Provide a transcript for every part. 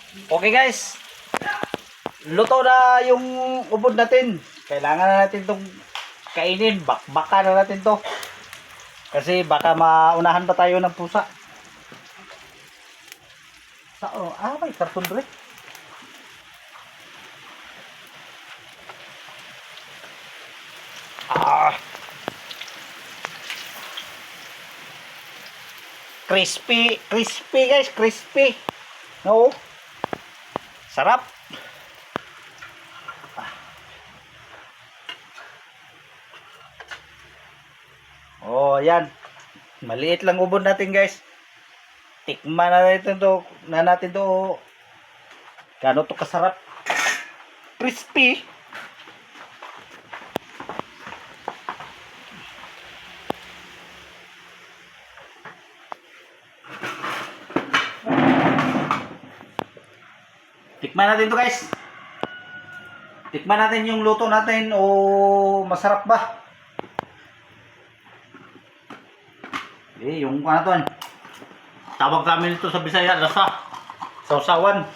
Okay guys, luto na yung ubod natin. Kailangan na natin itong kainin. Bakbaka na natin to. Kasi baka maunahan pa tayo ng pusa. May karton bre. Crispy, crispy guys, crispy. No. Sarap. Oh, yan. Maliit lang ubod natin, guys. Tikman na natin to. Gaano to kasarap. Crispy. Tikman natin to, guys. Tikman natin yung luto natin o masarap ba? Yung ano to, tawag namin ito sa Bisaya, lasa. Sausawan.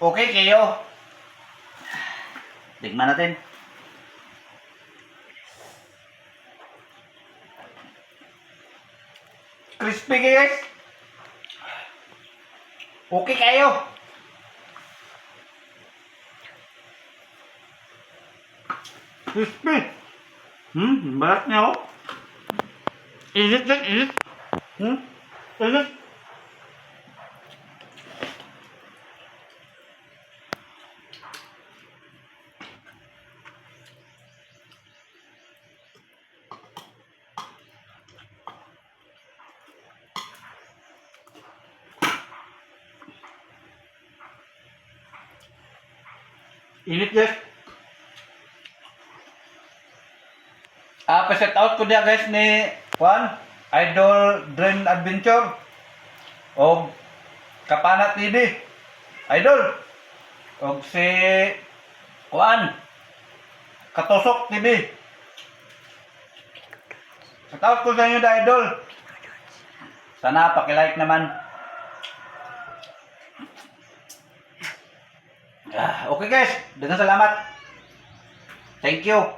Okay kayo. Tikman natin. Crispy guys. Okay kayo. Crispy. Balat niya oh. Init lang, init. Init. Init guys. Pa-set out ko dia guys ni Juan Idol Dream Adventure o Kapana TV Idol o si Juan Katosok TV. Set out ko sa inyo da Idol. Sana paki-like naman. Okay guys, dengan salamat. Thank you.